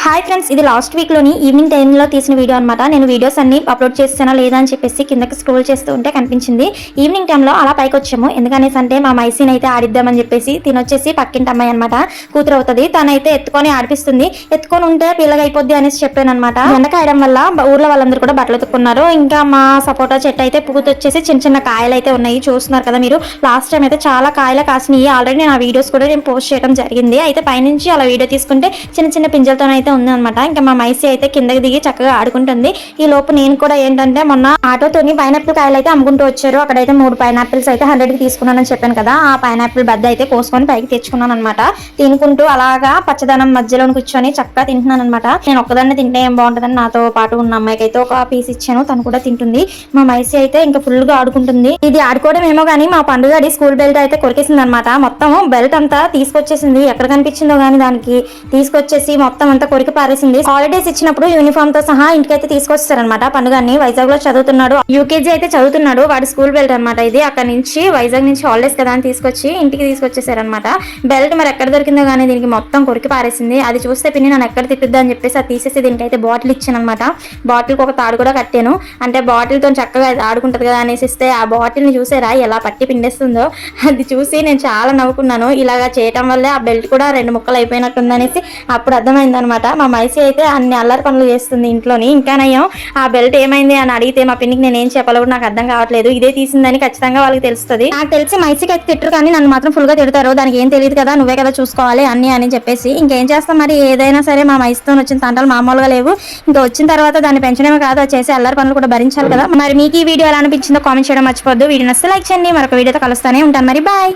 Hi friends, ఇది last వీక్లోని evening టైంలో తీసిన వీడియో అనమాట. నేను వీడియోస్ అన్ని అప్లోడ్ చేస్తానా లేదా అని చెప్పేసి కిందకి స్క్రోల్ చేస్తూ ఉంటే కనిపించింది. ఈవినింగ్ టైంలో అలా పైకి వచ్చాము. ఎందుకనేసి అంటే మా మైసీని అయితే ఆడిద్దామని చెప్పేసి తినొచ్చేసి పక్కింటి అమ్మాయి అనమాట, కూతురు అవుతుంది. తనైతే ఎత్తుకొని ఆడిపిస్తుంది. ఎత్తుకొని ఉంటే పిల్లగా అయిపోద్ది అనేసి చెప్పాను అనమాట. ఎండకాయడం వల్ల ఊర్లో వాళ్ళందరూ కూడా బట్టలు ఎత్తుకున్నారు. ఇంకా మా సపోటా చెట్టు అయితే పూత వచ్చేసి చిన్న చిన్న కాయలు అయితే ఉన్నాయి, చూస్తున్నారు కదా మీరు. లాస్ట్ టైం అయితే చాలా కాయలు కాసినాయి. ఆల్రెడీ నా వీడియోస్ కూడా నేను పోస్ట్ చేయడం జరిగింది. అయితే పైనుంచి అలా వీడియో తీసుకుంటే చిన్న చిన్న పింజలతో అయితే ఉంది అనమాట. ఇంకా మా మైసీ అయితే కిందకి దిగి చక్కగా ఆడుకుంటుంది. ఈ లోపు నేను కూడా ఏంటంటే మొన్న ఆటోతోని పైనాపిల్ కాయలు అయితే అమ్ముకుంటూ వచ్చారు. అక్కడైతే 3 పైనాపిల్స్ అయితే 100కి తీసుకున్నానని చెప్పాను కదా. ఆ పైనాపిల్ బద్ద అయితే కోసుకొని పైకి తెచ్చుకున్నాను అనమాట. తినుకుంటూ అలాగా పచ్చదనం మధ్యలో కూర్చొని చక్కగా తింటున్నాను అనమాట. నేను ఒక్కదాన్ని తింటే ఏం బాగుంటుందని నాతో పాటు ఉన్న అమ్మాయికి అయితే ఒక పీస్ ఇచ్చాను. తను కూడా తింటుంది. మా మైసీ అయితే ఇంకా ఫుల్ గా ఆడుకుంటుంది. ఇది ఆడుకోవడం ఏమో కానీ మా పండుగ స్కూల్ బెల్ట్ అయితే కొరికేసింది అనమాట. మొత్తం బెల్ట్ అంతా తీసుకొచ్చేసింది. ఎక్కడ కనిపించిందో గానీ దానికి తీసుకొచ్చేసి మొత్తం అంతా కొరికి పారేసింది. హాలిడేస్ ఇచ్చినప్పుడు యూనిఫామ్ తో సహా ఇంటికైతే తీసుకొచ్చారనమాట. పండుగని వైజాగ్ లో చదువుతున్నాడు, యూకేజీ అయితే చదువుతున్నాడు. వాడి స్కూల్ బెల్ట్ అనమాట ఇది. అక్కడ నుంచి వైజాగ్ నుంచి హాలిడేస్ కదా అని తీసుకొచ్చి ఇంటికి తీసుకొచ్చేసారనమాట. బెల్ట్ మరి ఎక్కడ దొరికిందో గానీ దీనికి మొత్తం కొరికి పారేసింది. అది చూస్తే పిన్ని నన్ను ఎక్కడ తిట్టుద్దా అని చెప్పేసి అది తీసేసి దీనికి అయితే బాటిల్ ఇచ్చాను అనమాట. బాటిల్ కి ఒక తాడు కూడా కట్టాను. అంటే బాటిల్ తో చక్కగా ఆడుకుంటది కదా అనేసి ఇస్తే ఆ బాటిల్ ని చూసారా ఎలా పట్టి పిండేస్తుందో. అది చూసి నేను చాలా నవ్వుకున్నాను. ఇలాగా చేయటం వల్లే ఆ బెల్ట్ కూడా 2 ముక్కలు అయిపోయినట్టుంది అనేసి అప్పుడు అర్థమైంది అనమాట. మా మైసీ అయితే అన్ని అల్లరి పనులు చేస్తుంది ఇంట్లోని. ఇంకా నయ్యం ఆ బెల్ట్ ఏమైంది అని అడిగితే మా పిన్నికి నేను ఏం చెప్పాలో కూడా నాకు అర్థం కావట్లేదు. ఇదే తీసిందని ఖచ్చితంగా వాళ్ళకి తెలుస్తుంది. నాకు తెలిసి మైసీకి అయితే తిట్టరు కానీ నన్ను మాత్రం ఫుల్ గా తిడతారు. దానికి ఏం తెలియదు కదా, నువ్వే కదా చూసుకోవాలి అన్ని అని చెప్పేసి. ఇంకేం చేస్తాం మరి, ఏదైనా సరే మా మైసీతో వచ్చిన తంటాలు మామూలుగా లేవు. ఇంకా వచ్చిన తర్వాత దాన్ని పెంచడమే కాదు, చేసే అల్లరి పనులు కూడా భరించాలి కదా. మరి మీకు ఈ వీడియో ఎలా అనిపించిందో కామెంట్ చేయడం మర్చిపోద్దు. వీడియో నచ్చితే లైక్ చేయండి. మరొక వీడియోతో కలుస్తానే ఉంటాను. మరి బాయ్.